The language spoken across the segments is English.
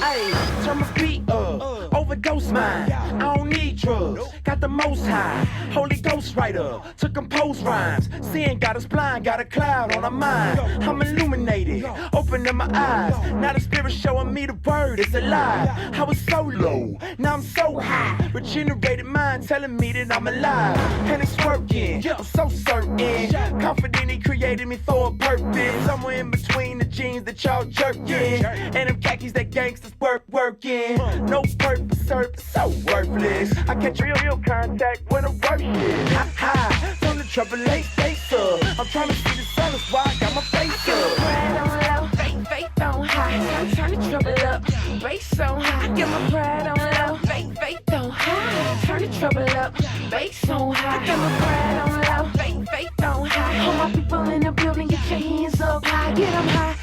Ayy, turn my feet up, overdose mine. I don't need drugs, got the most high. Holy Ghost writer, to compose rhymes. Seeing got us blind, got a cloud on our mind. I'm illuminated, opening my eyes. Now the spirit showing me the word is alive. I was so low, now I'm so high. Regenerated mind telling me that I'm alive. And it's working, I'm so certain. Confident he created me for a purpose. Somewhere in between the jeans that y'all jerking. And them khakis that gangsters working. No purpose, so worthless. I catch real contact when I'm working. Ha, from the trouble late face up. I'm trying to see the sun, that's why I got my face up. Pride on low, faith on high. Turn the trouble up, bass on high. Get my pride on low, faith on high. Turn the trouble up, bass on high. Get my pride on low, faith on high. All my people in the building, get your hands up high. Get 'em high,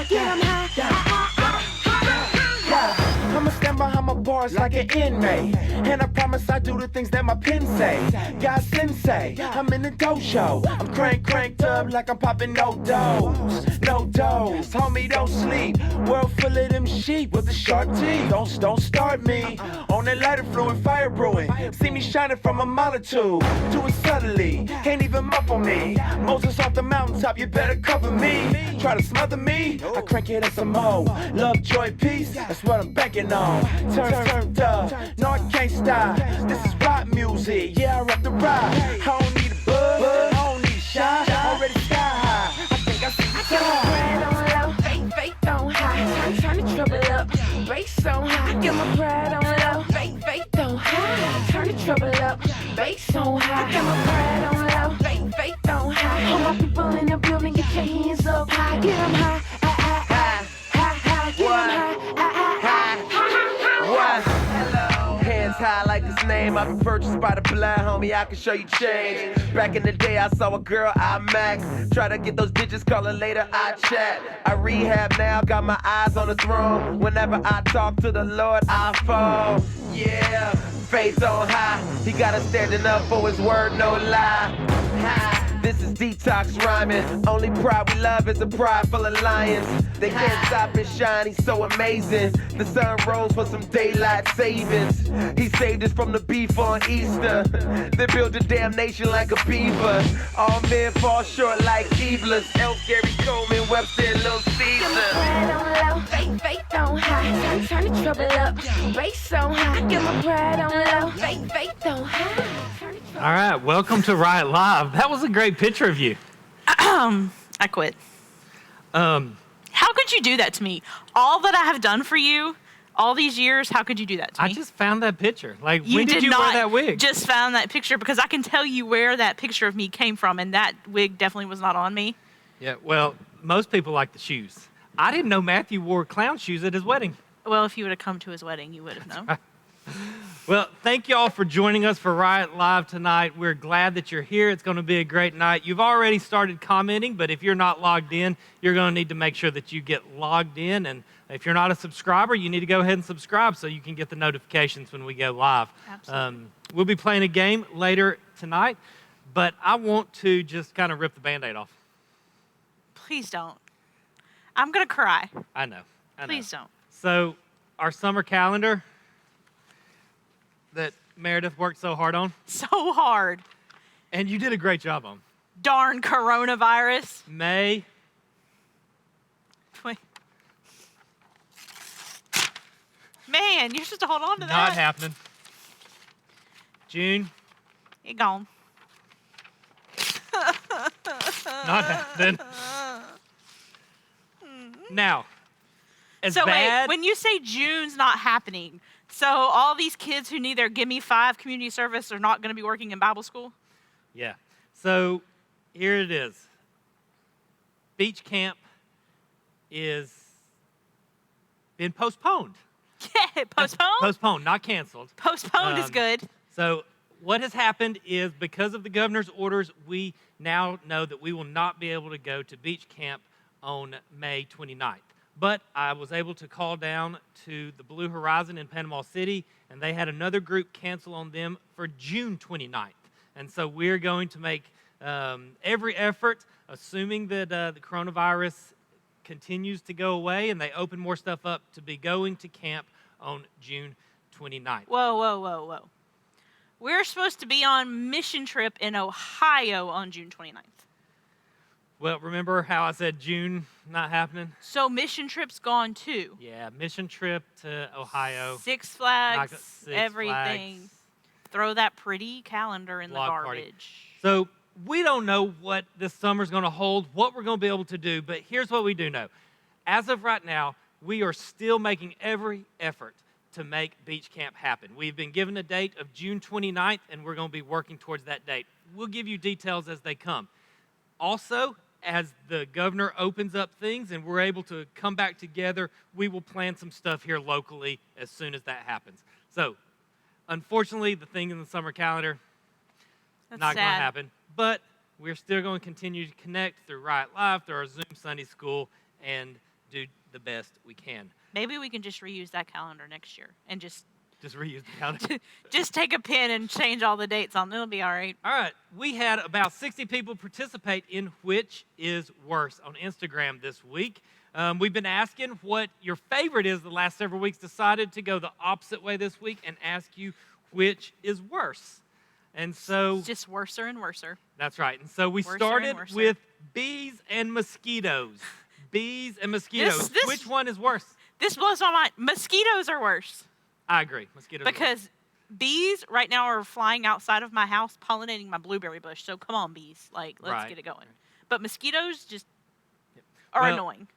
get 'em high. I'ma stand behind my bars like an inmate. And I promise I do the things that my pen say. God sensei, I'm in the dojo. I'm cranked up like I'm popping no dose. Homie, don't sleep. World full of them sheep with the sharp teeth. Don't start me. On that lighter fluid, fire brewing. See me shining from a multitude. Do it subtly, can't even muffle me. Moses off the mountaintop, you better cover me. Try to smother me, I crank it up some more. Love, joy, peace, that's what I'm banking on. Turned up, no I can't stop. This is rock music, yeah I rap the rock. I don't need a buzz, I don't need a shot. Already sky high, I think I see the Get my sky. pride on low, faith on high. Turn the trouble up, bass on high. Get my pride on low, faith on high. Turn the trouble up, bass on high. Get my pride on low, faith on high. All my people in the building, get your hands up high. Get 'em high, get 'em high. Hands high like his name. I've been purchased by the blind, homie. I can show you change. Back in the day, I saw a girl I max. Try to get those digits, call her later. I chat. I rehab now, got my eyes on the throne. Whenever I talk to the Lord, I fall. Yeah, faith on high. He got us standing up for his word, no lie. Ha. This is detox rhyming. Only pride we love is a pride full of lions. They can't stop his shine, he's so amazing. The sun rose for some daylight savings. He saved us from the beef on Easter. They built a damn nation like a beaver. All men fall short like Keeblers. Elk, Gary Coleman, Webster, and Lil Get my Caesar. pride on low, faith on high. Turn the trouble up, bass on high. Get my pride on low, faith on high. All right, welcome to Riot Live. That was a great picture of you. I quit. How could you do that to me? All that I have done for you, all these years, how could you do that to me? I just found that picture. Like, You when did you not wear that wig? just found that picture because I can tell you where that picture of me came from, and that wig definitely was not on me. Yeah, well, most people like the shoes. I didn't know Matthew wore clown shoes at his wedding. Well, if you would have come to his wedding, you would have known. Well, thank you all for joining us for Riot Live tonight. We're glad that you're here. It's going to be a great night. You've already started commenting, but if you're not logged in, you're going to need to make sure that you get logged in. And if you're not a subscriber, you need to go ahead and subscribe so you can get the notifications when we go live. Absolutely. We'll be playing a game later tonight, but I want to just kind of rip the Band-Aid off. Please don't. I'm going to cry. I know. Please don't. So our summer calendar that Meredith worked so hard on, So hard. and you did a great job on. Darn coronavirus. May, Man, you're supposed to hold on to not that. happening. June, You're gone. not happening. Now, as So bad. wait, when you say June's not happening, so all these kids who need their Give Me 5 community service are not going to be working in Bible school? Yeah. So here it is. Beach camp is been postponed. Yeah, postponed? Postponed, not canceled. Postponed is good. So what has happened is because of the governor's orders, we now know that we will not be able to go to beach camp on May 29th. But I was able to call down to the Blue Horizon in Panama City, and they had another group cancel on them for June 29th. And so we're going to make every effort, assuming that the coronavirus continues to go away, and they open more stuff up to be going to camp on June 29th. Whoa, whoa, whoa, whoa. We're supposed to be on mission trip in Ohio on June 29th. Well, remember how I said June not happening? So mission trip's gone too. Yeah, mission trip to Ohio. Six Flags, Six everything. Flags. Throw that pretty calendar in the Block party. garbage. So we don't know what this summer's going to hold, what we're going to be able to do, but here's what we do know. As of right now, we are still making every effort to make beach camp happen. We've been given a date of June 29th, and we're going to be working towards that date. We'll give you details as they come. Also, as the governor opens up things and we're able to come back together, we will plan some stuff here locally as soon as that happens. So, unfortunately, the thing in the summer calendar, That's not going to sad. happen. But we're still going to continue to connect through Riot Live, through our Zoom Sunday School, and do the best we can. Maybe we can just reuse that calendar next year and just reuse the calendar. just take a pen and change all the dates on. It'll be all right. All right, we had about 60 people participate in Which is Worse on Instagram this week. We've been asking what your favorite is the last several weeks. Decided to go the opposite way this week and ask you which is worse. And so It's just worser and worser. that's right. And so we Worser started and worser. with bees and mosquitoes. Bees and mosquitoes. This- Which one is worse? This blows my mind. Mosquitoes are worse I agree. Mosquitoes. are worse. because bees right now are flying outside of my house pollinating my blueberry bush. So come on, bees. Like, let's Right. get it going. But mosquitoes just are Well, annoying.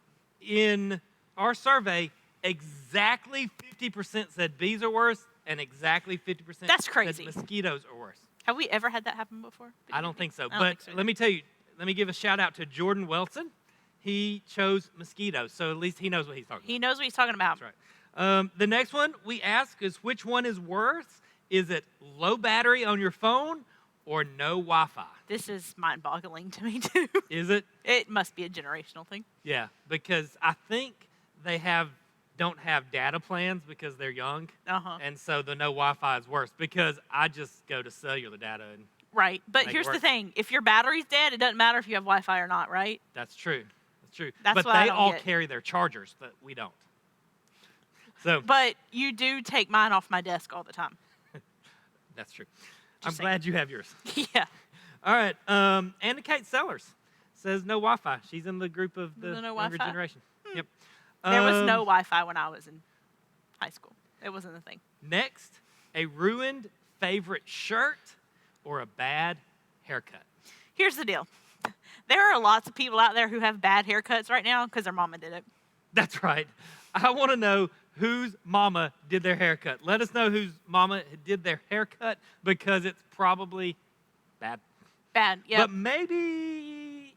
in our survey, exactly 50% said bees are worse, and exactly 50% That's crazy. said mosquitoes are worse. Have we ever had that happen before? I don't think so. I don't But think so let me tell you, let me give a shout out to Jordan Welson. He chose mosquitoes, so at least he knows what he's talking He about. knows what he's talking about. That's right. The next one we ask is which one is worse? Is it low battery on your phone or no Wi-Fi? This is mind-boggling to me too. Is it? It must be a generational thing. Yeah, because I think they don't have data plans because they're young. Uh-huh. And so the no Wi-Fi is worse because I just go to cellular data, and Right. But Make it here's the work. thing. If your battery's dead, it doesn't matter if you have Wi-Fi or not, right? that's true. That's true. That's but what I they don't all get. carry their chargers, but we don't. So But you do take mine off my desk all the time. that's true. Just I'm saying. glad you have yours. Yeah. All right. Anna Kate Sellers says no Wi-Fi. She's in the group of the No younger Wi-Fi? generation. Yep. There was no Um, Wi-Fi when I was in high school. It wasn't a thing. Next, a ruined favorite shirt or a bad haircut. Here's the deal. There are lots of people out there who have bad haircuts right now because their mama did it. That's right. I want to know whose mama did their haircut. Let us know whose mama did their haircut because it's probably bad. Bad. Yeah. But maybe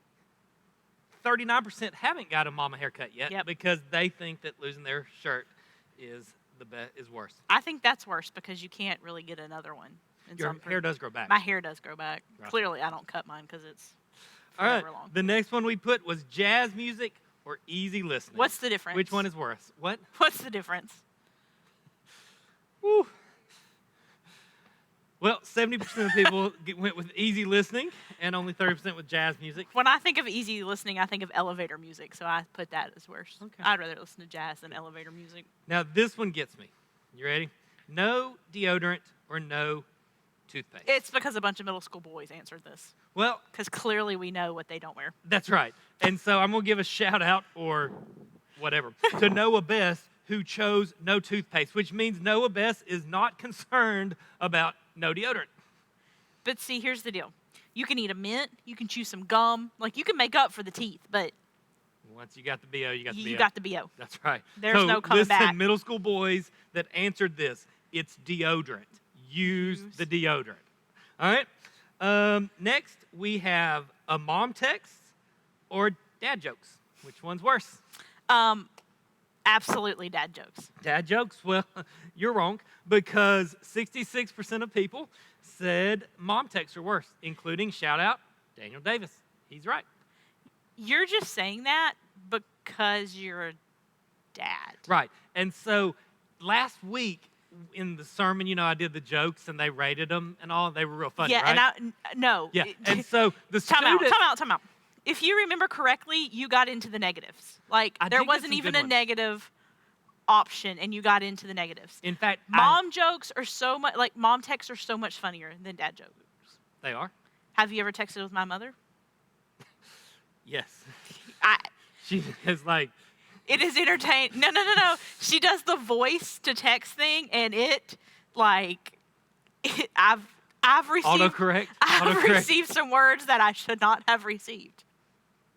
39% haven't got a mama haircut yet Yep. because they think that losing their shirt is is worse. I think that's worse because you can't really get another one. in Your some hair does grow back. My hair does grow back. Right. Clearly, I don't cut mine because it's All right. forever long. The next one we put was jazz music or easy listening. What's the difference? Which one is worse? What? What's the difference? Woo. Well, 70% of people went with easy listening and only 30% with jazz music. When I think of easy listening, I think of elevator music, so I put that as worse. Okay. I'd rather listen to jazz than elevator music. Now, this one gets me. You ready? No deodorant or no toothpaste. It's because a bunch of middle school boys answered this, Well, because clearly we know what they don't wear. that's right. And so I'm going to give a shout out or whatever to Noah Best, who chose no toothpaste, which means Noah Best is not concerned about no deodorant. But see, here's the deal. You can eat a mint, you can chew some gum, like you can make up for the teeth, but Once you got the BO, you got the BO. you got the BO. That's right. There's so no coming listen, back. middle school boys that answered this, it's deodorant. Use the deodorant. All right. Next, we have a mom text or dad jokes. Which one's worse? Absolutely dad jokes. Dad jokes? Well, you're wrong because 66% of people said mom texts are worse, including shout out Daniel Davis. He's right. You're just saying that because you're a dad. Right. And so last week in the sermon, I did the jokes and they rated them and all. They were real funny, Yeah, right? and no. Yeah. And so the Time student, out. if you remember correctly, you got into the negatives. Like, I there did get wasn't some even good a ones. negative option, and you got into the negatives. In fact, Mom jokes are so much, like, mom texts are so much funnier than dad jokes. they are. Have you ever texted with my mother? Yes. I, She is like, it is entertaining. No. She does the voice to text thing, and I've received autocorrect. I've Autocorrect. received some words that I should not have received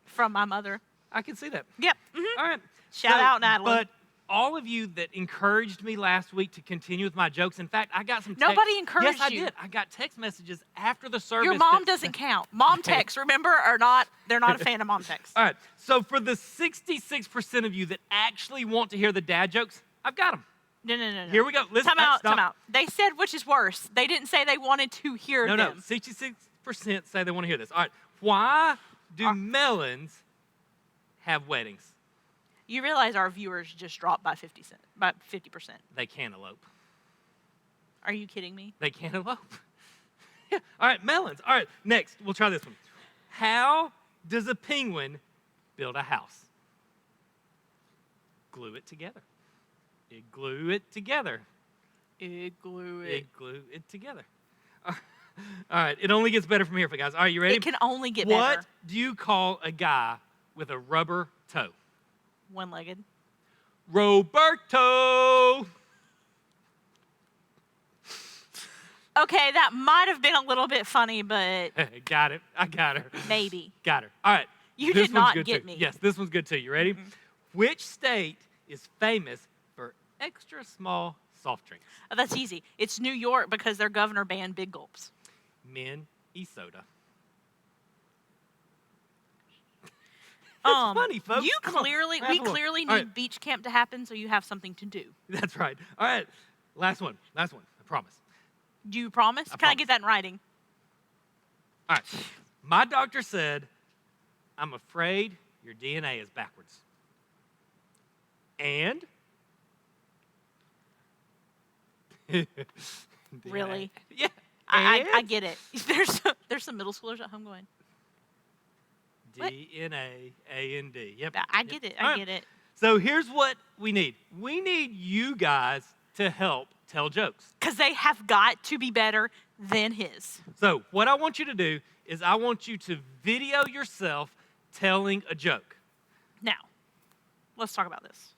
from my mother. I can see that. Yep. All right. Shout out, Natalie. But all of you that encouraged me last week to continue with my jokes. In fact, I got some text. Nobody encouraged Yes, I you. did. I got text messages after the service. Your mom that- doesn't count. Mom texts, remember, are not. They're not a fan of mom texts. All right. So for the 66% of you that actually want to hear the dad jokes, I've got them. No. Here we go. Listen. Time out. They said which is worse. They didn't say they wanted to hear No. them. 66% say they want to hear this. All right. Why do melons have weddings? You realize our viewers just dropped by 50%. They cantaloupe. Are you kidding me? They cantaloupe. Yeah. All right, melons. All right, next, we'll try this one. How does a penguin build a house? Glue it together. Glue it together. Glue it. Glue it together. All right, it only gets better from here, guys. All right, you ready? It can only get What better. do you call a guy with a rubber toe? One-legged. Roberto. Okay, that might have been a little bit funny, but Got it. I got her. maybe. Got her. All right. You this did one's not good get too. me. Yes, this one's good too. You ready? Which state is famous for extra small soft drinks? Oh, that's easy. It's New York because their governor banned big gulps. Minnesota. It's funny, folks. We Come on, clearly laugh along. need All right. beach camp to happen so you have something to do. That's right. All right. Last one. I promise. Do you promise? Can I promise. get that in writing? All right. My doctor said, I'm afraid your DNA is backwards. And? Really? Yeah. I get it. There's some middle schoolers at home going, what? DNA, A, and D. Yep. I get it. All I right. get it. So here's what we need. We need you guys to help tell jokes. Because they have got to be better than his. So what I want you to do is I want you to video yourself telling a joke. Now, let's talk about this.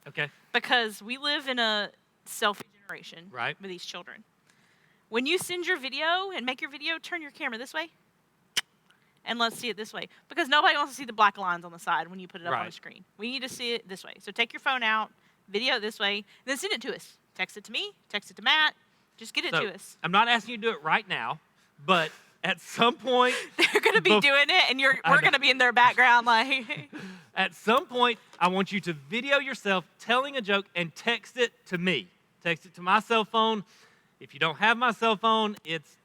Okay? Because we live in a selfie generation Right. with these children. When you send your video and make your video, turn your camera this way. And let's see it this way. Because nobody wants to see the black lines on the side when you put it up on the Right. screen. We need to see it this way. So take your phone out, video it this way, and then send it to us. Text it to me, text it to Matt. Just get it So to us. I'm not asking you to do it right now, but at some point, They're going to be bef- doing it, and I we're know. going to be in their background like, at some point, I want you to video yourself telling a joke and text it to me. Text it to my cell phone. If you don't have my cell phone, it's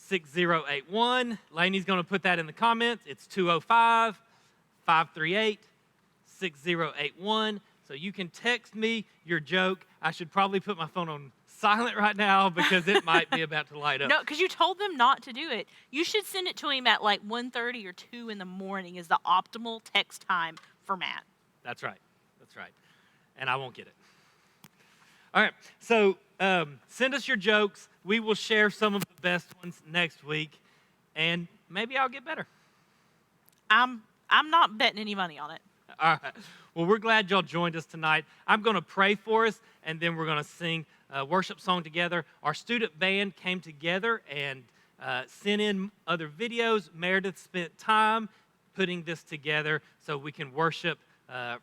205-538-6081. Laney's going to put that in the comments. It's 205-538-6081. So you can text me your joke. I should probably put my phone on silent right now because it might be about to light up. no, because you told them not to do it. You should send it to him at like 1:30 or 2 in the morning is the optimal text time for Matt. That's right. That's right. And I won't get it. All right. So send us your jokes. We will share some of the best ones next week, and maybe I'll get better. I'm not betting any money on it. All right. Well, we're glad y'all joined us tonight. I'm going to pray for us, and then we're going to sing a worship song together. Our student band came together and sent in other videos. Meredith spent time putting this together so we can worship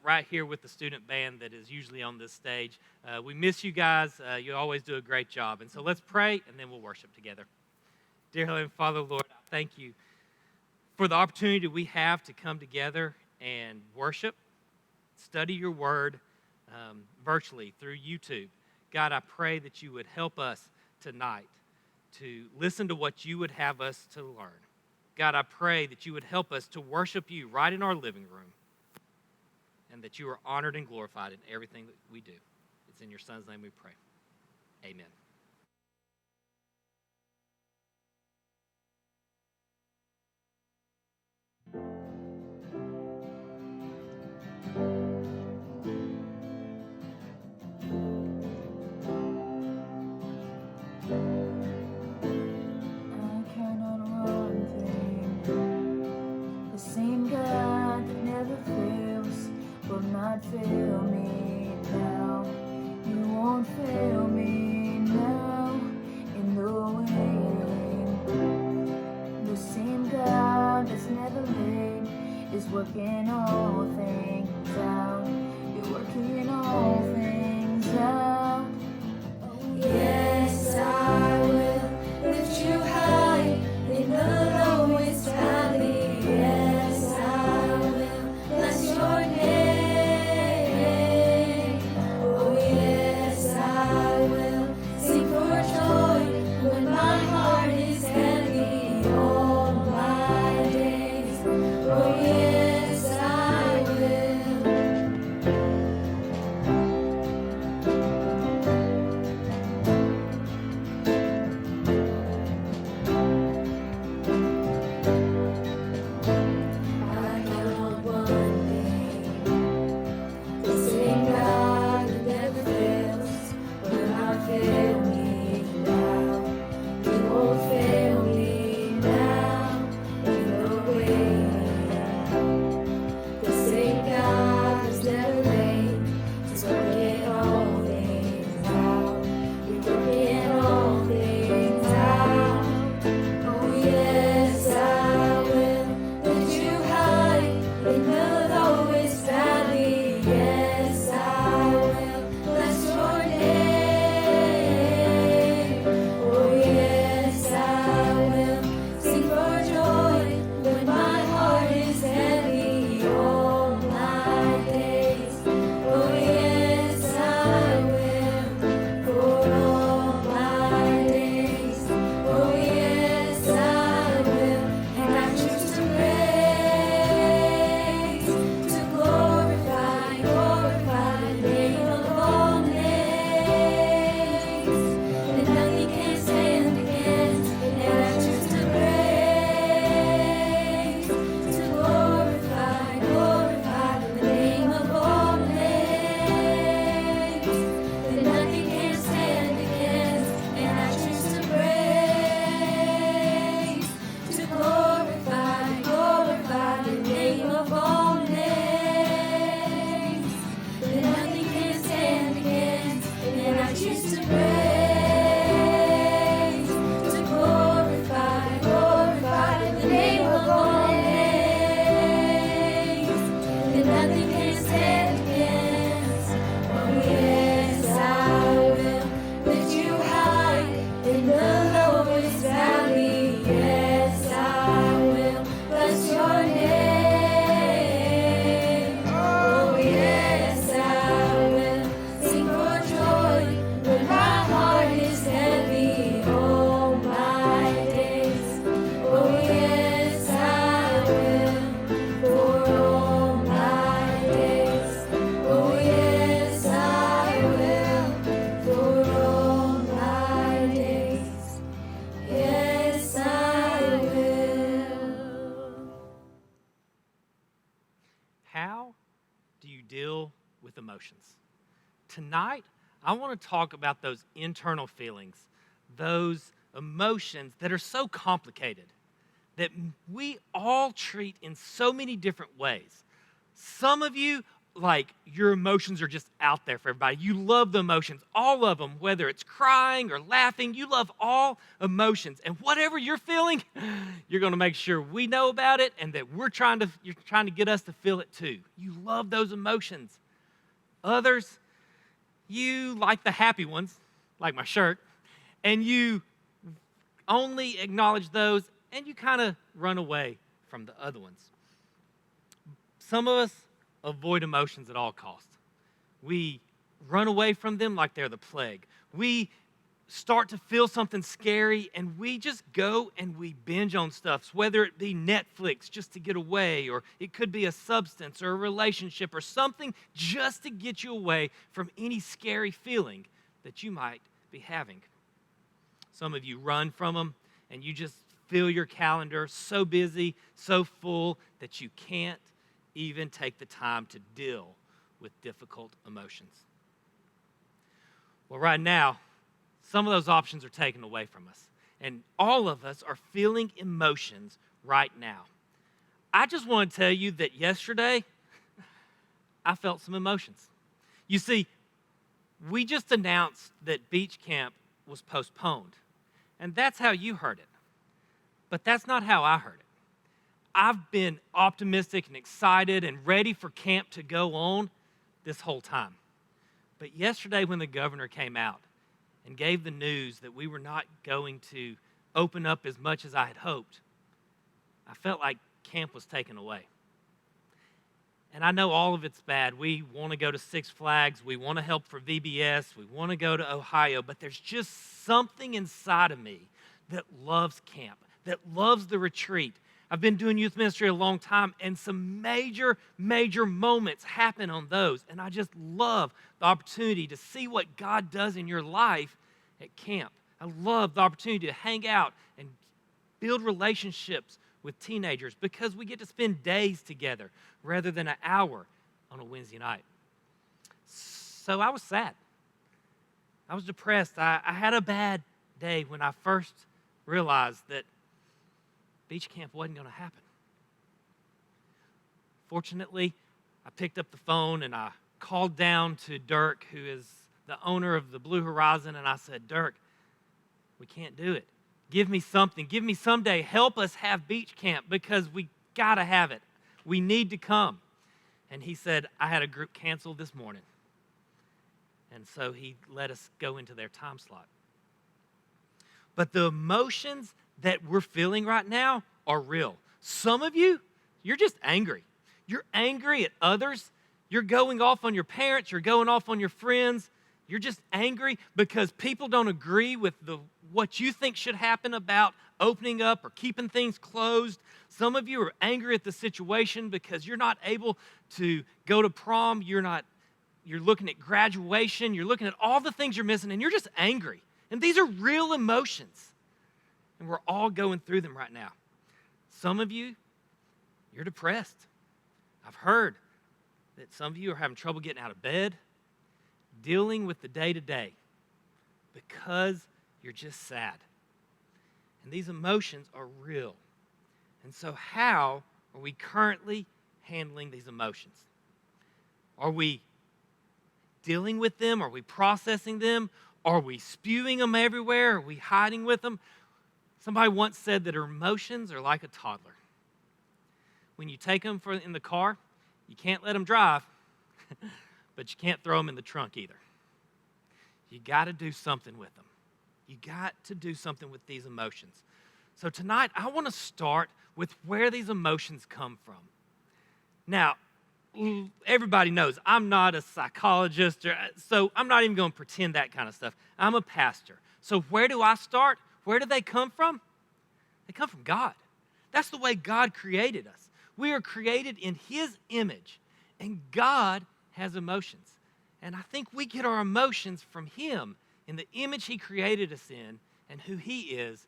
right here with the student band that is usually on this stage. We miss you guys. You always do a great job. And so let's pray, and then we'll worship together. Dear Heavenly Father, Lord, I thank you for the opportunity we have to come together and worship, study your word virtually through YouTube. God, I pray that you would help us tonight to listen to what you would have us to learn. God, I pray that you would help us to worship you right in our living room, and that you are honored and glorified in everything that we do. It's in your Son's name we pray. Amen. fail me now. You won't fail me now. In the waiting, the same God that's never late is working all things out. You're working all things out. Yes, I will lift you high in the lowest valley. Yes, I will bless your name. Oh, yes, I will sing for joy when my heart is heavy all my days. Oh, yes, I will. How do you deal with emotions? Tonight, I want to talk about those internal feelings, those emotions that are so complicated, that we all treat in so many different ways. Some of you, like, your emotions are just out there for everybody. You love the emotions, all of them, whether it's crying or laughing. You love all emotions. And whatever you're feeling, you're going to make sure we know about it and that you're trying to get us to feel it too. You love those emotions. Others, you like the happy ones, like my shirt, and you only acknowledge those and you kind of run away from the other ones. Some of us avoid emotions at all costs. We run away from them like they're the plague. We start to feel something scary and we just go and we binge on stuff, whether it be Netflix just to get away, or it could be a substance or a relationship or something just to get you away from any scary feeling that you might be having. Some of you run from them and you just fill your calendar so busy, so full that you can't even take the time to deal with difficult emotions. Well, right now, some of those options are taken away from us, and all of us are feeling emotions right now. I just want to tell you that yesterday, I felt some emotions. You see, we just announced that beach camp was postponed, and that's how you heard it. But that's not how I heard it. I've been optimistic and excited and ready for camp to go on this whole time. But yesterday when the governor came out and gave the news that we were not going to open up as much as I had hoped, I felt like camp was taken away. And I know all of it's bad. We want to go to Six Flags. We want to help for VBS. We want to go to Ohio. But there's just something inside of me that loves camp, that loves the retreat. I've been doing youth ministry a long time, and some major, major moments happen on those. And I just love the opportunity to see what God does in your life at camp. I love the opportunity to hang out and build relationships with teenagers because we get to spend days together rather than an hour on a Wednesday night. So I was sad. I was depressed. I had a bad day when I first realized that beach camp wasn't going to happen. Fortunately, I picked up the phone and I called down to Dirk, who is the owner of the Blue Horizon, and I said, Dirk, we can't do it. Give me something. Give me someday. Help us have beach camp because we got to have it. We need to come. And he said, I had a group canceled this morning. And so he let us go into their time slot. But the emotions that we're feeling right now are real. Some of you, you're just angry. You're angry at others. You're going off on your parents. You're going off on your friends. You're just angry because people don't agree with what you think should happen about opening up or keeping things closed. Some of you are angry at the situation because you're not able to go to prom. You're looking at graduation. You're looking at all the things you're missing, and you're just angry. And these are real emotions. And we're all going through them right now. Some of you, you're depressed. I've heard that some of you are having trouble getting out of bed, dealing with the day-to-day because you're just sad. And these emotions are real. And so how are we currently handling these emotions? Are we dealing with them? Are we processing them? Are we spewing them everywhere? Are we hiding with them? Somebody once said that our emotions are like a toddler. When you take them in the car, you can't let them drive, but you can't throw them in the trunk either. You got to do something with them. You got to do something with these emotions. So tonight, I want to start with where these emotions come from. Now, everybody knows I'm not a psychologist, so I'm not even going to pretend that kind of stuff. I'm a pastor. So where do I start? Where do they come from? They come from God. That's the way God created us. We are created in His image, and God has emotions. And I think we get our emotions from Him in the image He created us in and who He is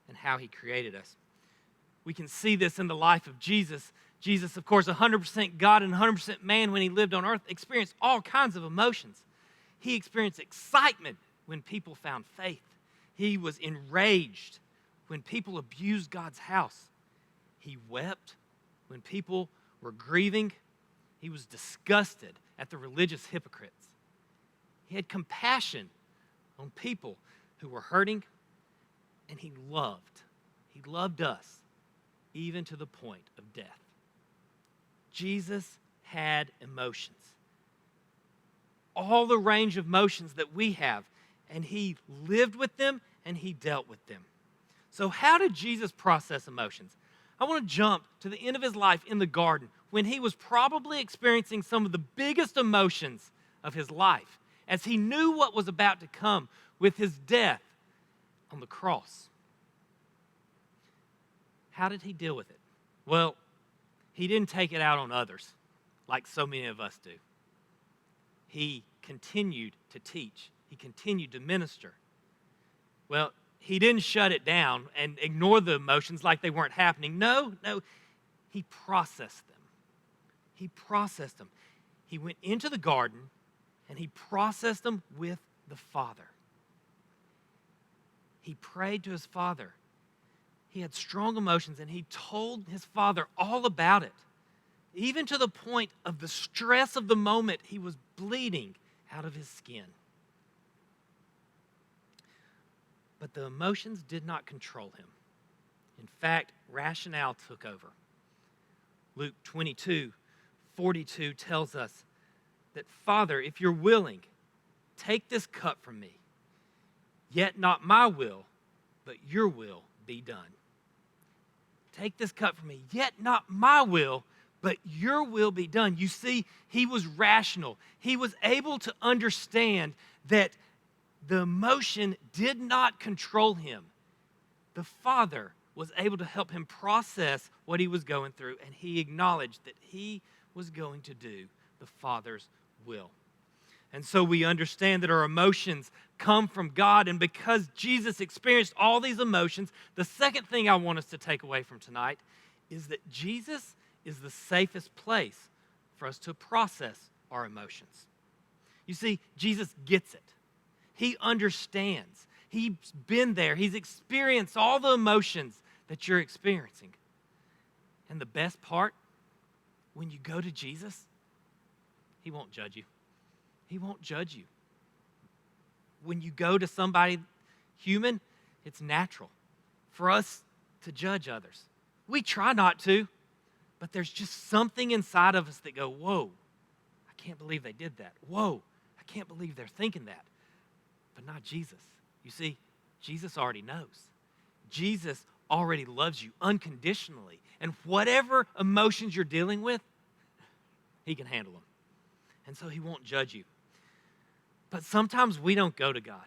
and how He created us. We can see this in the life of Jesus. Jesus, of course, 100% God and 100% man when He lived on earth, experienced all kinds of emotions. He experienced excitement when people found faith. He was enraged when people abused God's house. He wept when people were grieving. He was disgusted at the religious hypocrites. He had compassion on people who were hurting, and He loved. He loved us, even to the point of death. Jesus had emotions. All the range of emotions that we have, and He lived with them and He dealt with them. So how did Jesus process emotions? I want to jump to the end of His life in the garden when He was probably experiencing some of the biggest emotions of His life as He knew what was about to come with His death on the cross. How did He deal with it? Well, He didn't take it out on others like so many of us do. He continued to teach. He continued to minister. Well, He didn't shut it down and ignore the emotions like they weren't happening. No, He processed them. He processed them. He went into the garden and He processed them with the Father. He prayed to His Father. He had strong emotions and He told His Father all about it. even to the point of the stress of the moment, he was bleeding out of his skin. But the emotions did not control him. In fact, rationale took over. Luke 22:42 tells us that, Father, if you're willing, take this cup from me. Yet not my will, but your will be done. Take this cup from me. Yet not my will, but your will be done. You see, he was rational. He was able to understand that the emotion did not control him. The Father was able to help him process what he was going through, and he acknowledged that he was going to do the Father's will. And so we understand that our emotions come from God, and because Jesus experienced all these emotions, the second thing I want us to take away from tonight is that Jesus is the safest place for us to process our emotions. You see, Jesus gets it. He understands. He's been there. He's experienced all the emotions that you're experiencing. And the best part, when you go to Jesus, he won't judge you. He won't judge you. When you go to somebody human, it's natural for us to judge others. We try not to, but there's just something inside of us that go, whoa, I can't believe they did that. Whoa, I can't believe they're thinking that. But not Jesus. You see, Jesus already knows. Jesus already loves you unconditionally. And whatever emotions you're dealing with, he can handle them. And so he won't judge you. But sometimes we don't go to God.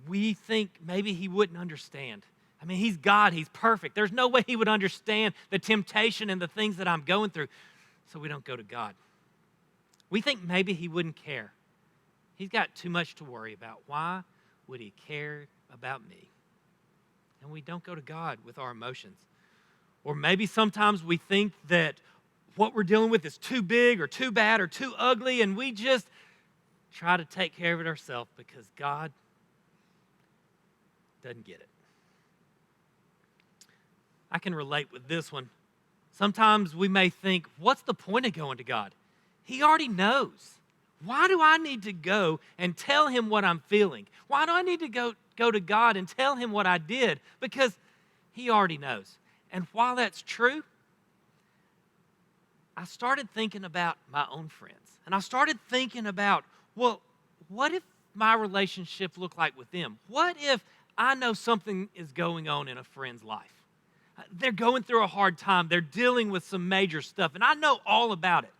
We think maybe he wouldn't understand. I mean, he's God. He's perfect. There's no way he would understand the temptation and the things that I'm going through. So we don't go to God. We think maybe he wouldn't care. He's got too much to worry about. Why would he care about me? And we don't go to God with our emotions. Or maybe sometimes we think that what we're dealing with is too big or too bad or too ugly, and we just try to take care of it ourselves because God doesn't get it. I can relate with this one. Sometimes we may think, what's the point of going to God? He already knows. Why do I need to go and tell him what I'm feeling? Why do I need to go to God and tell him what I did? Because he already knows. And while that's true, I started thinking about my own friends. And I started thinking about, well, what if my relationship looked like with them? What if I know something is going on in a friend's life? They're going through a hard time. They're dealing with some major stuff, and I know all about it.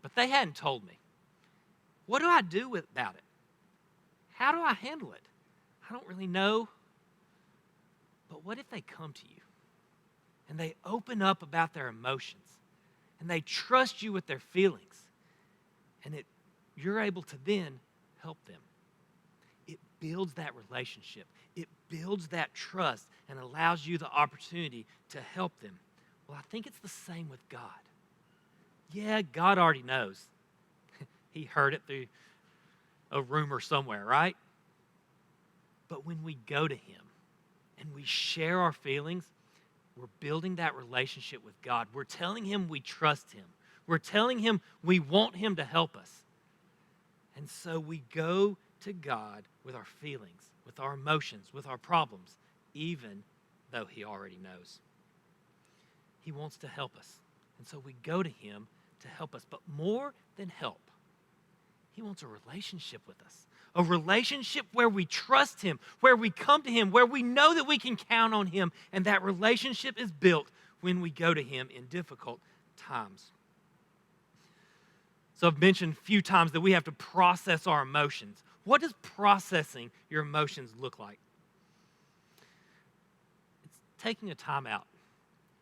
But they hadn't told me. What do I do about it? How do I handle it? I don't really know. But what if they come to you and they open up about their emotions and they trust you with their feelings and you're able to then help them? It builds that relationship. It builds that trust and allows you the opportunity to help them. Well, I think it's the same with God. Yeah, God already knows. He heard it through a rumor somewhere, right? But when we go to him and we share our feelings, we're building that relationship with God. We're telling him we trust him. We're telling him we want him to help us. And so we go to God with our feelings, with our emotions, with our problems, even though he already knows. He wants to help us. And so we go to him to help us. But more than help, he wants a relationship with us, a relationship where we trust him, where we come to him, where we know that we can count on him, and that relationship is built when we go to him in difficult times. So I've mentioned a few times that we have to process our emotions. What does processing your emotions look like? It's taking a time out.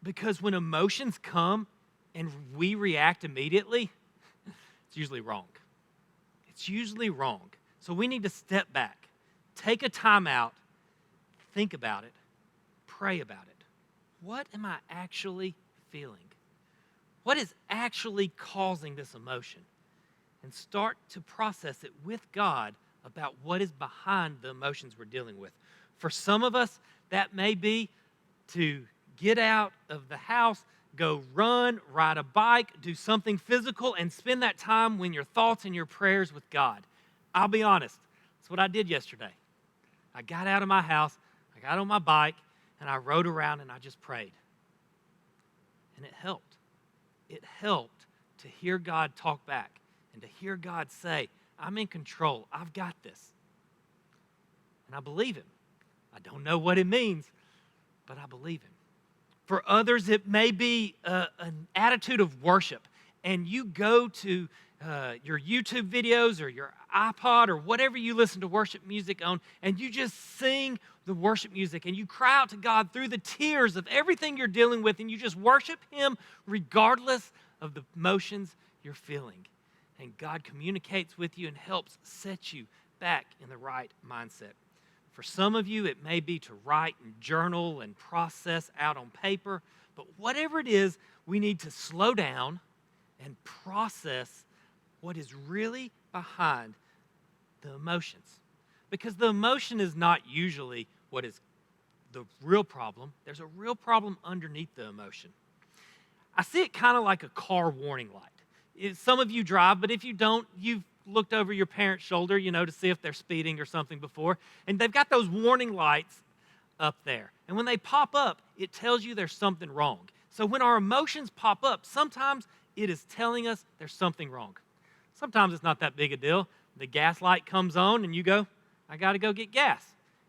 Because when emotions come and we react immediately, it's usually wrong. It's usually wrong. So we need to step back, take a time out, think about it, pray about it. What am I actually feeling? What is actually causing this emotion? And start to process it with God about what is behind the emotions we're dealing with. For some of us, that may be to get out of the house go run, ride a bike, do something physical, and spend that time when your thoughts and your prayers with God. I'll be honest, that's what I did yesterday. I got out of my house, I got on my bike, and I rode around and I just prayed. And it helped. It helped to hear God talk back and to hear God say, I'm in control. I've got this. And I believe him. I don't know what it means, but I believe him. For others, it may be an attitude of worship, and you go to your YouTube videos or your iPod or whatever you listen to worship music on, and you just sing the worship music, and you cry out to God through the tears of everything you're dealing with, and you just worship him regardless of the emotions you're feeling. And God communicates with you and helps set you back in the right mindset. For some of you, it may be to write and journal and process out on paper, but whatever it is, we need to slow down and process what is really behind the emotions. Because the emotion is not usually what is the real problem. There's a real problem underneath the emotion. I see it kind of like a car warning light. Some of you drive, but if you don't, you've looked over your parent's shoulder, to see if they're speeding or something before. And they've got those warning lights up there. And when they pop up, it tells you there's something wrong. So when our emotions pop up, sometimes it is telling us there's something wrong. Sometimes it's not that big a deal. The gas light comes on and you go, I got to go get gas.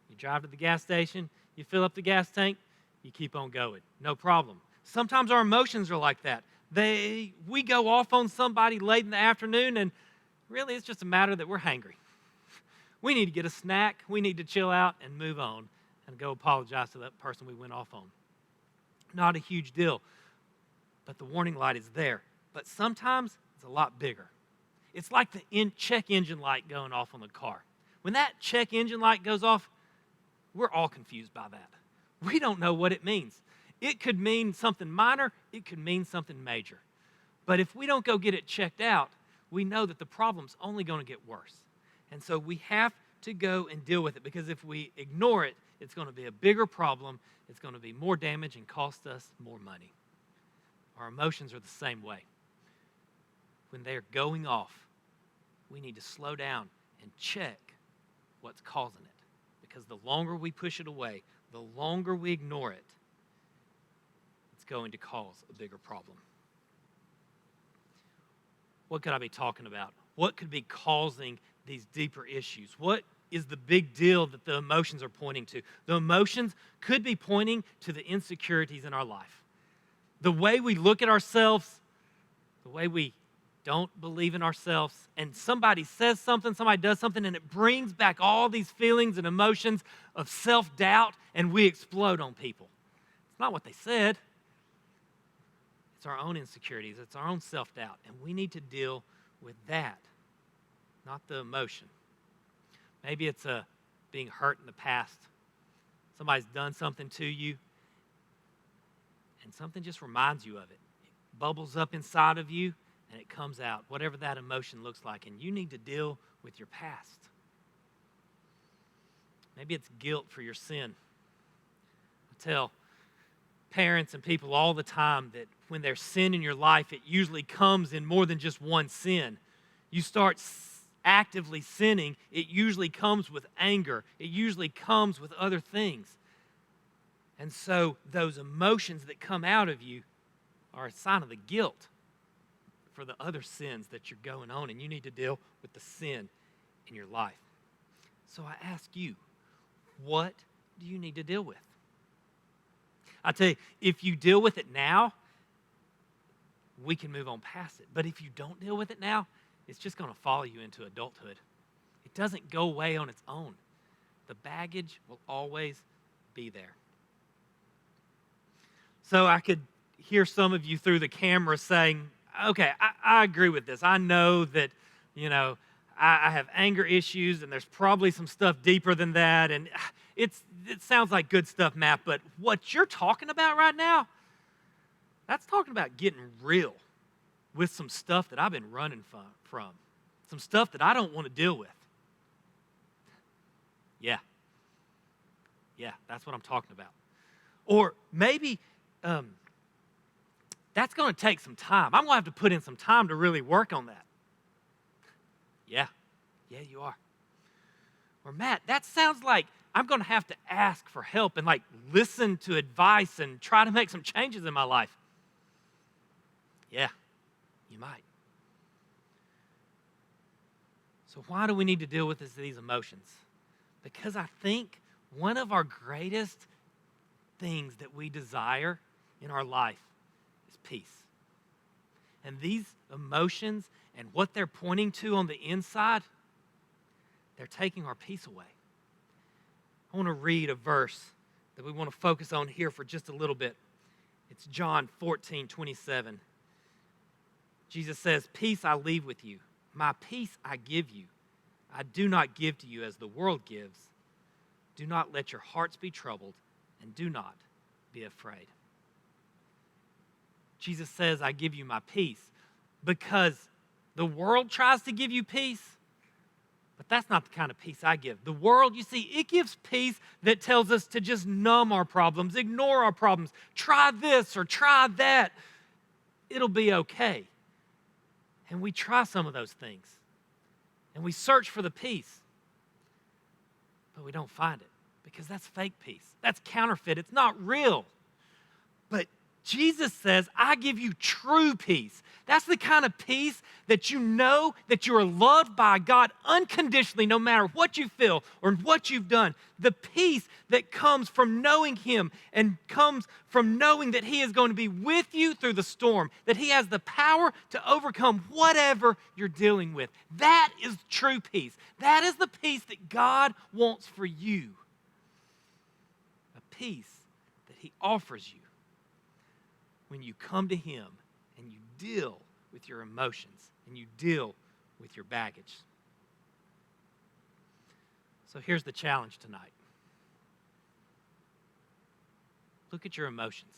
You drive to the gas station, you fill up the gas tank, you keep on going. No problem. Sometimes our emotions are like that. We go off on somebody late in the afternoon, and really it's just a matter that we're hangry. We need to get a snack, we need to chill out and move on and go apologize to that person we went off on. Not a huge deal, but the warning light is there. But sometimes it's a lot bigger. It's like the check engine light going off on the car. When that check engine light goes off, we're all confused by that. We don't know what it means. It could mean something minor, it could mean something major. But if we don't go get it checked out, we know that the problem's only going to get worse. And so we have to go and deal with it, because if we ignore it, it's going to be a bigger problem, it's going to be more damage and cost us more money. Our emotions are the same way. When they're going off, we need to slow down and check what's causing it. Because the longer we push it away, the longer we ignore it, it's going to cause a bigger problem. What could I be talking about? What could be causing these deeper issues? What is the big deal that the emotions are pointing to? The emotions could be pointing to the insecurities in our life. The way we look at ourselves, the way we don't believe in ourselves, and somebody says something, somebody does something, and it brings back all these feelings and emotions of self-doubt, and we explode on people. It's not what they said. It's our own insecurities. It's our own self-doubt, and we need to deal with that, not the emotion. Maybe it's being hurt in the past. Somebody's done something to you, and something just reminds you of it. It bubbles up inside of you, and it comes out, whatever that emotion looks like, and you need to deal with your past. Maybe it's guilt for your sin. I tell parents and people all the time that when there's sin in your life, it usually comes in more than just one sin. You start actively sinning, it usually comes with anger. It usually comes with other things. And so those emotions that come out of you are a sign of the guilt for the other sins that you're going on, and you need to deal with the sin in your life. So I ask you, what do you need to deal with? I tell you, if you deal with it now, we can move on past it. But if you don't deal with it now, it's just going to follow you into adulthood. It doesn't go away on its own. The baggage will always be there. So I could hear some of you through the camera saying, okay, I agree with this. I know that, I have anger issues, and there's probably some stuff deeper than that, and it sounds like good stuff, Matt, but what you're talking about right now, that's talking about getting real with some stuff that I've been running from, some stuff that I don't want to deal with. Yeah, that's what I'm talking about. Or maybe That's going to take some time. I'm going to have to put in some time to really work on that. Yeah, you are. Or Matt, that sounds like I'm going to have to ask for help and listen to advice and try to make some changes in my life. Yeah, you might. So why do we need to deal with these emotions? Because I think one of our greatest things that we desire in our life is peace. And these emotions and what they're pointing to on the inside, they're taking our peace away. I want to read a verse that we want to focus on here for just a little bit. It's John 14:27. Jesus says, "Peace I leave with you. My peace I give you. I do not give to you as the world gives. Do not let your hearts be troubled, and do not be afraid." Jesus says, I give you my peace because the world tries to give you peace, but that's not the kind of peace I give. The world, you see, it gives peace that tells us to just numb our problems, ignore our problems, try this or try that. It'll be okay. And we try some of those things. And we search for the peace. But we don't find it because that's fake peace. That's counterfeit. It's not real. But Jesus says, I give you true peace. That's the kind of peace that you know that you are loved by God unconditionally, no matter what you feel or what you've done. The peace that comes from knowing Him and comes from knowing that He is going to be with you through the storm, that He has the power to overcome whatever you're dealing with. That is true peace. That is the peace that God wants for you. A peace that He offers you when you come to Him and you deal with your emotions and you deal with your baggage. So here's the challenge tonight. Look at your emotions.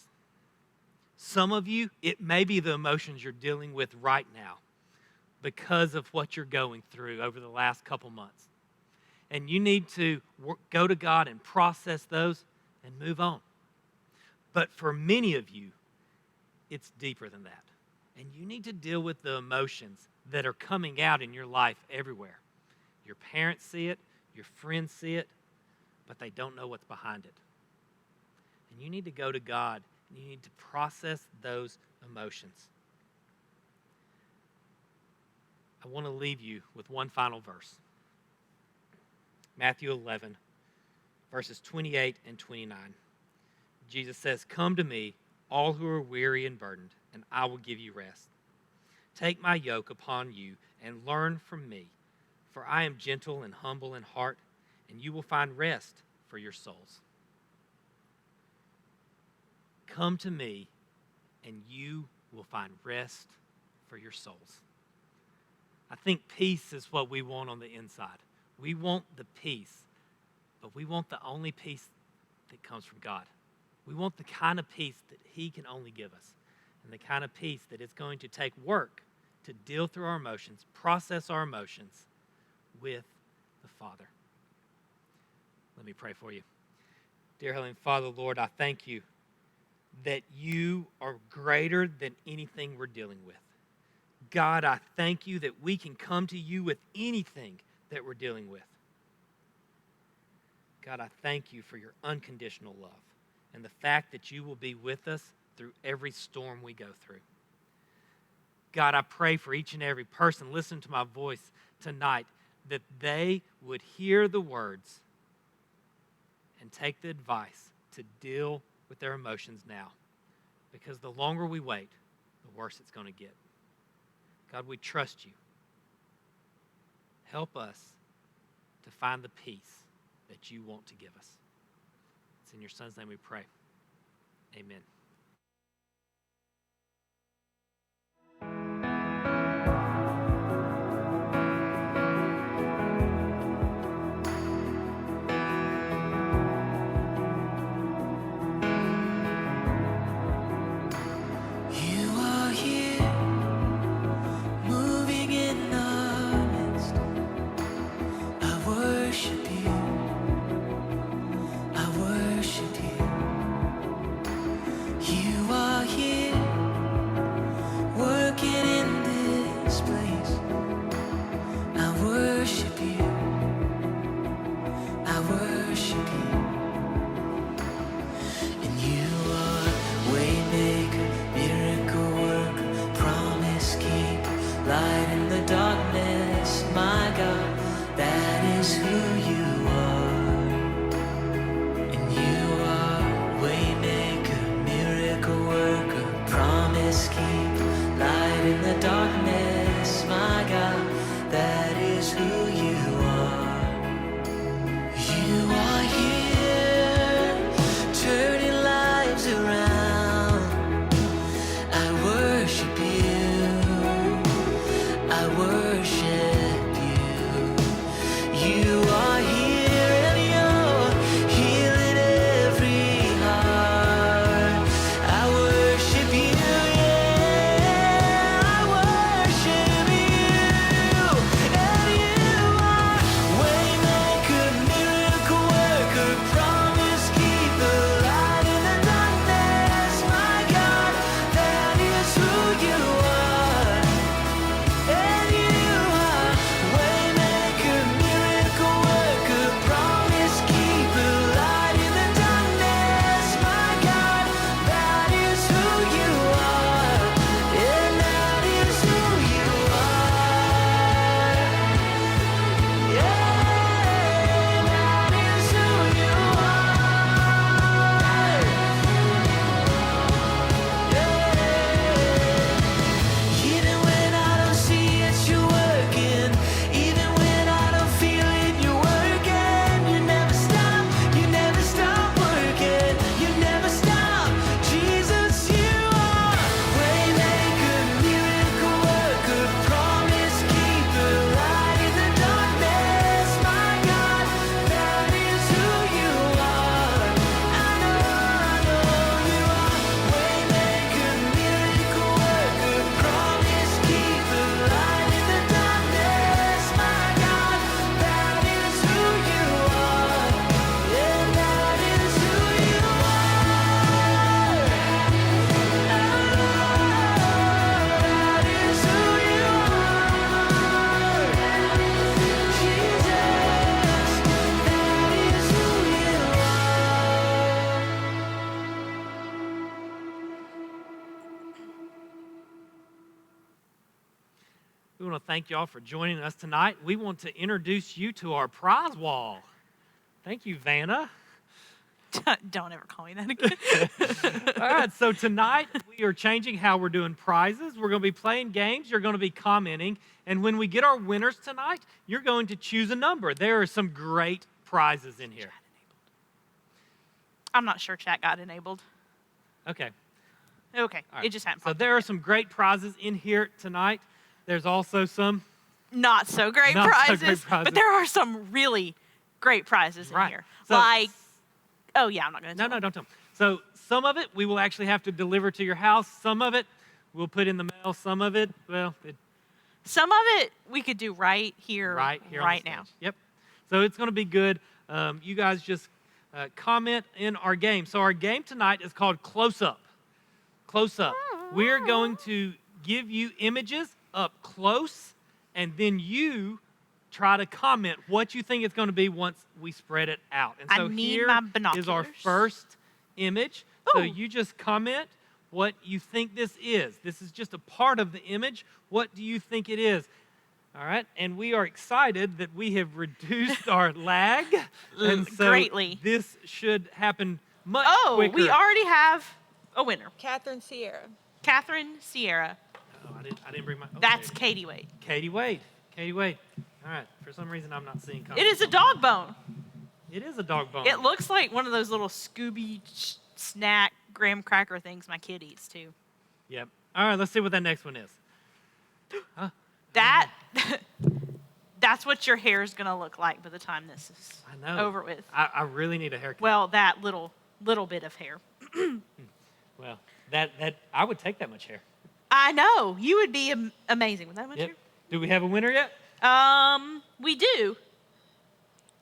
Some of you, it may be the emotions you're dealing with right now because of what you're going through over the last couple months. And you need to go to God and process those and move on. But for many of you, it's deeper than that. And you need to deal with the emotions that are coming out in your life everywhere. Your parents see it, your friends see it, but they don't know what's behind it. And you need to go to God and you need to process those emotions. I want to leave you with one final verse. Matthew 11, verses 28 and 29. Jesus says, "Come to me, all who are weary and burdened, and I will give you rest. Take my yoke upon you and learn from me, for I am gentle and humble in heart, and you will find rest for your souls." Come to me, and you will find rest for your souls. I think peace is what we want on the inside. We want the peace, but we want the only peace that comes from God. We want the kind of peace that He can only give us, and the kind of peace that it's going to take work to deal through our emotions, process our emotions with the Father. Let me pray for you. Dear Heavenly Father, Lord, I thank you that you are greater than anything we're dealing with. God, I thank you that we can come to you with anything that we're dealing with. God, I thank you for your unconditional love and the fact that you will be with us through every storm we go through. God, I pray for each and every person listening to my voice tonight that they would hear the words and take the advice to deal with their emotions now. Because the longer we wait, the worse it's going to get. God, we trust you. Help us to find the peace that you want to give us. It's in your Son's name we pray. Amen. You are here, moving in our midst. I worship you. I worship you. worship you. I worship you. And you are waymaker, miracle worker, promise keeper, light in the darkness. My God, that is who you are. And you are waymaker, miracle worker, promise keeper, light in the darkness. My God, that is who you are. You are here, turning lives around. I worship you. I worship you. You are here and you're healing every heart. I worship you, yeah. I worship you. And you are waymaker, miracle worker, promise keeper, light in the darkness. My God, that is who you are. And you are waymaker, miracle worker, promise keeper, light in the darkness. My God, that is who you are. And that is who you are. Yeah, that is who you are. Even when I don't see it, you're working. Even when I don't feel it, you're working. You never stop working. You never stop. Jesus, you are waymaker, miracle worker, promise keeper, light in the darkness. My God, that is who you are. I know you are waymaker, miracle worker, promise keeper, light in the darkness. My God, that is who you are. Yeah, that is who you are. That is who you are. Jesus, that is who you are. We want to thank y'all for joining us tonight. We want to introduce you to our prize wall. Thank you, Vanna. Don't ever call me that again. All right, so tonight we are changing how we're doing prizes. We're going to be playing games. You're going to be commenting. And when we get our winners tonight, you're going to choose a number. There are some great prizes in here. I'm not sure chat got enabled. Okay. Okay, All right. it just happened. So there are some great prizes in here tonight. There's also some not so great Not so prizes, great prizes. but there are some really great prizes in Right. here. So- Like, oh yeah, I'm not going to. No, don't tell them. So some of it we will actually have to deliver to your house. Some of it we'll put in the mail. Some of it, well, Some of it we could do right here, right here on right the now. stage. Yep. So it's going to be good. You guys just comment in our game. So our game tonight is called Close Up. Close Up. We're going to give you images up close, and then you try to comment what you think it's going to be once we spread it out. And I so need here my is our binoculars. first image. So Ooh. you just comment what you think this is. This is just a part of the image. What do you think it is? All right, and we are excited that we have reduced our lag, and so Greatly. this should happen much Oh, quicker. we already have a winner. Catherine Sierra. Catherine Sierra. Oh, I didn't bring my. Oh, That's there Katie Wade. it is. Katie Wade. Katie Wade. All right. For some reason, I'm not seeing. It is a dog bone. It is a dog bone. It looks like one of those little Scooby snack graham cracker things my kid eats too. Yep. All right. Let's see what that next one is. Huh? That that's what your hair is gonna look like by the time this is I know. over with. I really need a haircut. Well, that little bit of hair. Well, that I would take that much hair. I know you would be amazing with that much Yep. Do we have a winner yet? hair. We do.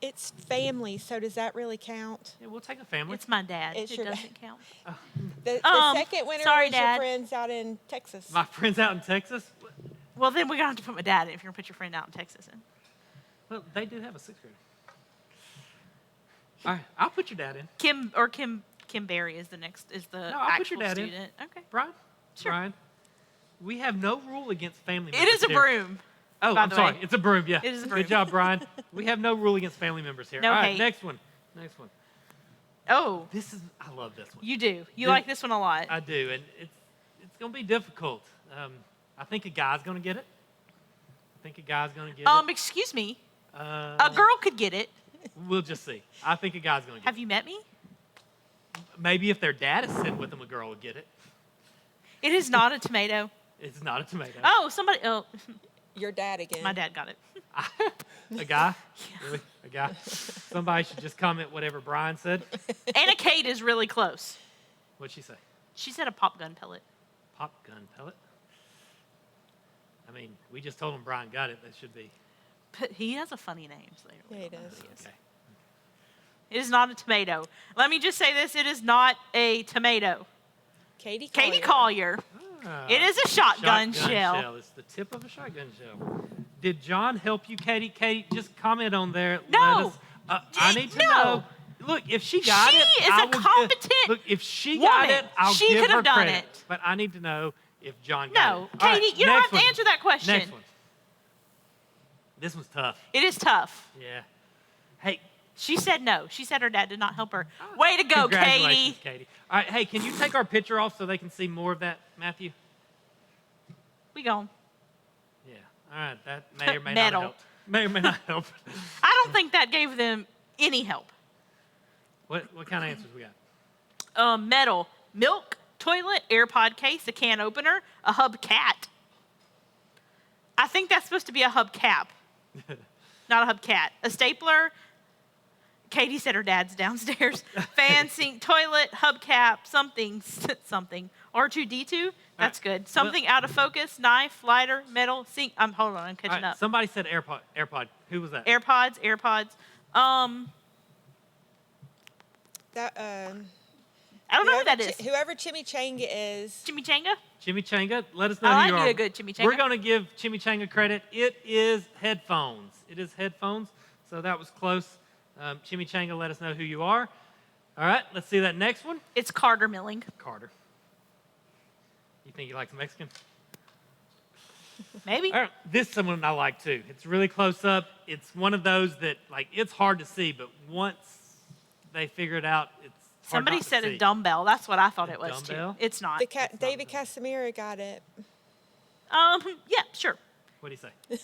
It's family, so does that really count? Yeah, we'll take a family. It's my dad. It It should- doesn't count. The second winner sorry, was your Dad. friends out in Texas. My friends out in Texas. Well, then we're gonna have to put my dad in if you're gonna put your friend out in Texas in. Well, they do have a sixth grader. All right, I'll put your dad in. Kim Berry is the No, I'll actual put your dad in. student. Okay. Brian? Sure. Brian? We have no rule against family It members is a here. broom. Oh, by I'm the sorry. way. It's a broom, yeah. It is a broom. Good job, Brian. We have no rule against family members here. No All right, hate. next one. Next one. Oh, I love this one. you do. You This- like this one a lot. I do, and it's going to be difficult. I think a guy's going to get it. Excuse me. Uh, A girl could get it. We'll just see. I think a guy's going to get Have you met me? it. Maybe if their dad is sitting with them, a girl would get it. It is not a tomato. It's not a tomato. Oh, somebody. Oh, Your dad again. my dad got it. A guy? Really? A guy? Somebody should just comment whatever Brian said. Anna Kate is really close. What'd she say? She said a pop gun pellet. Pop gun pellet? I mean, we just told him Brian got it. That should be. But he has a funny name. So they Yeah, he don't know does. who he is. Okay. It is not a tomato. Let me just say this. It is not a tomato. Katie Katie Collier. Ah, It is a shotgun shell. It's the tip of a shotgun shell. Did John help you, Katie? Katie, just comment on there. No. I need to No. know. Look, if she got She it, is I a will competent look, if she got woman. it, I'll She give could her have done credit. it. But I need to know if John got No, it. All right, Katie, you don't next have to one. answer that question. Next one. This one's tough. It is tough. Yeah. Hey, She said no. She said her dad did not help her. Way to go, congratulations, Katie. Katie. All right, hey, can you take our picture off so they can see more of that, Matthew? We gone. Yeah. All right, that may or may not Metal. help. May or may not help. I don't think that gave them any help. What kind of answers we got? Metal, milk, toilet, AirPod case, a can opener, a hubcat. I think that's supposed to be a hubcap, not a hubcat. A stapler. Katie said her dad's downstairs. Fan, sink, toilet, hubcap, something. R2D2. That's good. Something out of focus. Knife, lighter, metal, sink. Hold on, I'm catching All right, up. somebody said AirPod. Who was that? AirPods. That, I don't know who that is. Whoever Chimichanga is. Chimichanga? Chimichanga. Let us know I who you like are. me a good chimichanga. We're going to give Chimichanga credit. It is headphones. So that was close. Chimichanga, let us know who you are. All right, let's see that next one. It's Carter Milling. Carter. You think he likes Mexican? Maybe. All right, this is someone I like too. It's really close up. It's one of those that, like, it's hard to see, but once they figure it out, it's hard Somebody not to said see. a dumbbell. That's what I thought it was dumbbell? too. It's not. David Casimiro got it. Yeah, sure. What do you say?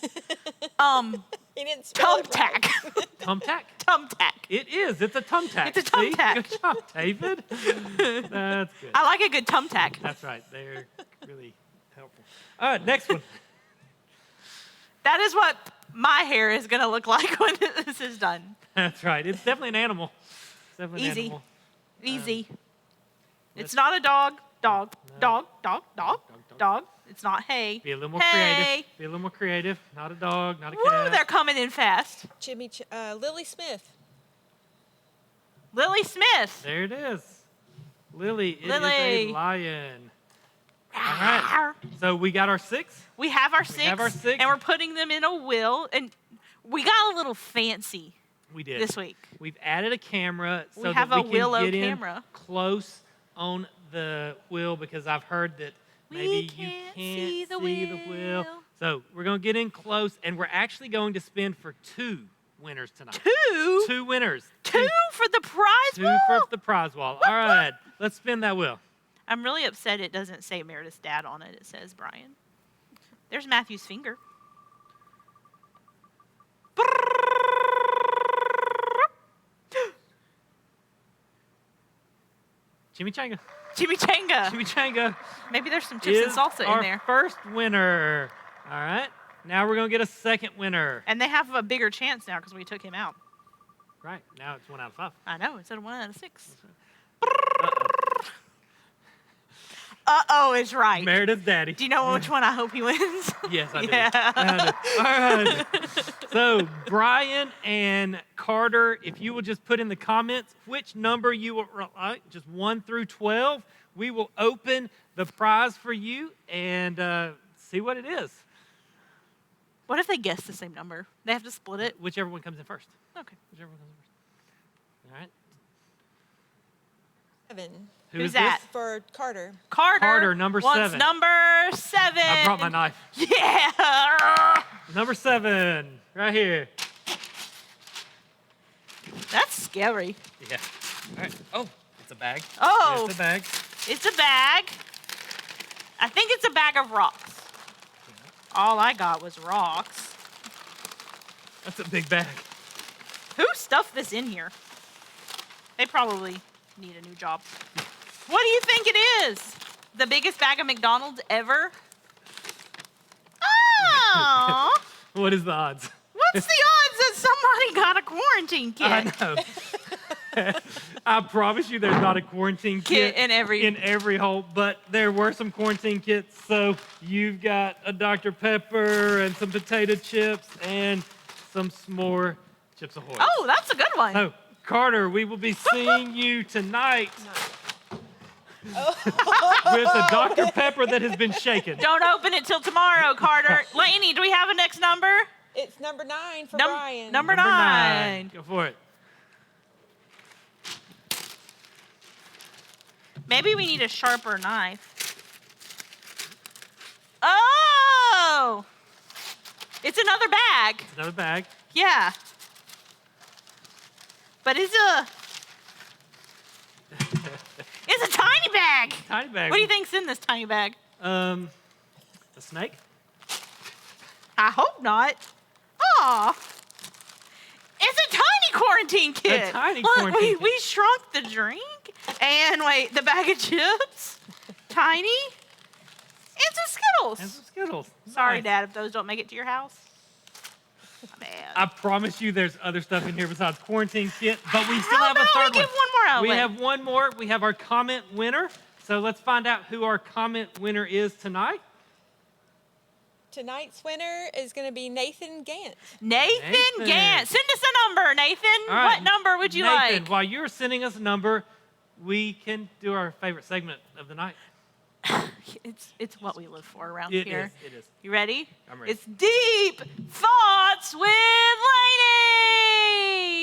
He didn't spell it right. Thumbtack. Thumbtack? Thumbtack. It is. It's a thumbtack. It's a See? thumbtack. Good job, David. That's good. I like a good thumbtack. That's right. They're really helpful. All right, next one. That is what my hair is going to look like when this is done. That's right. It's definitely an animal. It's definitely an Easy. animal. Easy. let's- It's not a dog. Dog. No. Dog. Dog. Dog. Dog, dog. Dog. It's not hay. Be a little more Hey. creative. Be a little more creative. Not a dog, not a Woo, cat. they're coming in fast. Lily Smith. Lily Smith. There it is. Lily. It is Lily. a lion. All right. So we got our 6. We have our 6, have our 6. and we're putting them in a wheel, and we got a little fancy We did. this week. We've added a camera so We have that a we can Willow get in camera. close on the wheel because I've heard that maybe you can't can't see the wheel. wheel. So we're going to get in close, and we're actually going to spin for 2 winners tonight. 2? 2 winners. 2 for the prize 2 wheel? for the prize wall. All right, let's spin that wheel. I'm really upset it doesn't say Meredith's dad on it. It says Brian. There's Matthew's finger. Chimichanga. Chimichanga. Chimichanga Maybe there's some chips and is salsa our in there. first winner. All right, now we're going to get a second winner. And they have a bigger chance now because we took him out. Right, now it's 1 out of 5. I know, instead of 1 out of 6. Uh-oh. Uh-oh is right. Meredith's daddy. Do you know which one I hope he wins? Yes, I do. Yeah. I do. All right. So, Brian and Carter, if you will just put in the comments which number you will like, just 1 through 12, we will open the prize for you and see what it is. What if they guess the same number? They have to split it? Whichever one comes in first. Okay. Whichever one comes in first. All right. 7 Who's this? that? for Carter. Carter. number wants 7. number 7. I brought my knife. Yeah. Number 7, right here. That's scary. Yeah. All right. Oh, it's a bag. Oh. It's a bag. It's a bag. I think it's a bag of rocks. All I got was rocks. That's a big bag. Who stuffed this in here? They probably need a new job. What do you think it is? The biggest bag of McDonald's ever? Oh! What is the odds? What's the odds that somebody got a quarantine kit? I know. I promise you there's not a quarantine kit in every hole, but there were some quarantine kits. So you've got a Dr. Pepper and some potato chips and some s'more Chips Ahoy. Oh, that's a good one. Oh, Carter, we will be seeing you tonight with a Dr. Pepper that has been shaken. Don't open it till tomorrow, Carter. Lainey, do we have a next number? It's number 9 for Brian. Number 9. Go for it. Maybe we need a sharper knife. Oh! It's another bag. It's another bag. Yeah. But it's a tiny bag. Tiny bag. What do you think's in this tiny bag? A snake? I hope not. Aw. It's a tiny quarantine kit. A tiny Look, quarantine kit. we shrunk the drink. And wait, the bag of chips. Tiny. And some Skittles. And some Skittles. Sorry, Nice. Dad, if those don't make it to your house. Man. I promise you there's other stuff in here besides quarantine kit, but we still How have a about third we one. give one more outlet? We have one more. We have our comment winner. So let's find out who our comment winner is tonight. Tonight's winner is going to be Nathan Gant. Nathan Nathan. Gant. Send us a number, Nathan. All right, What number would you Nathan, like? while you're sending us a number, we can do our favorite segment of the night. It's what we live for around It here. is. It is. You ready? I'm ready. It's Deep Thoughts with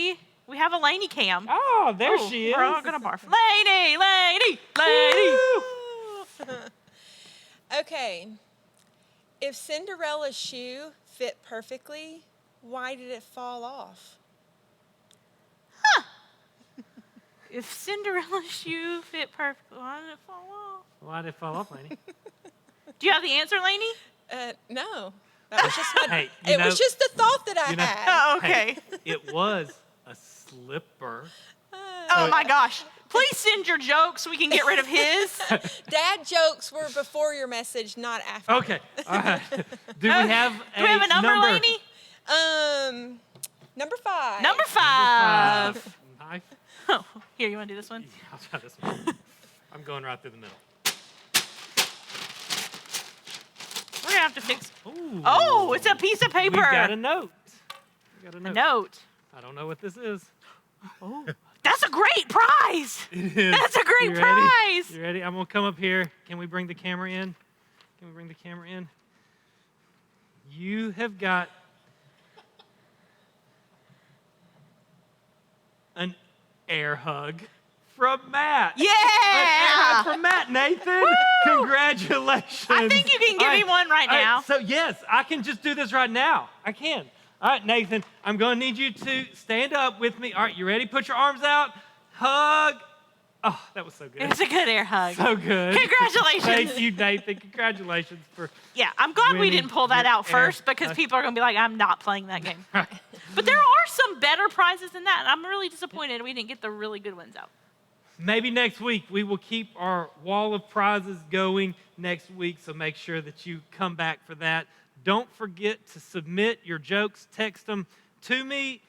Lainey. We have a Lainey cam. Oh, there she is. We're all gonna barf. Lainey. Okay. If Cinderella's shoe fit perfectly, why did it fall off? If Cinderella's shoe fit perfectly, why did it fall off? Why did it fall off, Lainey? Do you have the answer, Lainey? No. That was just my, Hey, it was just the thought that I you know- had. Oh, okay. Hey, it was a slipper. Oh my gosh. Please send your jokes so we can get rid of his. Dad jokes were before your message, not after. Okay. All right. Do we have Do we have a number, Lainey? Number 5. Number 5. Knife? Oh, here, you want to do this one? Yeah, I'll try this one. I'm going right through the middle. We're going to have to fix. Ooh. Oh, it's a piece of paper. We got a note. We got a A note. note. I don't know what this is. Oh, that's a great prize. It is. That's a great You ready? prize. You ready? I'm going to come up here. Can we bring the camera in? Can we bring the camera in? You have got an air hug from Matt. Yeah. An air hug from Matt, Nathan. Woo! Congratulations. I think you can give me one right All now. So, yes, I can just do this right now. I can. All right, Nathan, I'm going to need you to stand up with me. All right, you ready? Put your arms out. Hug. Oh, that was so good. It was a good air hug. So good. Congratulations. Thank you, Nathan. Congratulations for. Yeah, I'm glad we winning didn't pull that your out first air because hug. people are going to be like, I'm not playing that game. But there are some better prizes than that. And I'm really disappointed we didn't get the really good ones out. Maybe next week we will keep our wall of prizes going next week, so make sure that you come back for that. Don't forget to submit your jokes. Text them to me,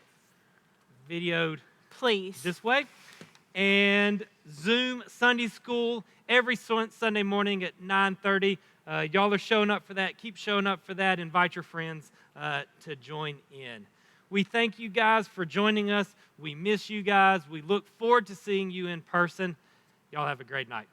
videoed Please. this way. And Zoom Sunday School every Sunday morning at 9:30. Y'all are showing up for that. Keep showing up for that. Invite your friends to join in. We thank you guys for joining us. We miss you guys. We look forward to seeing you in person. Y'all have a great night.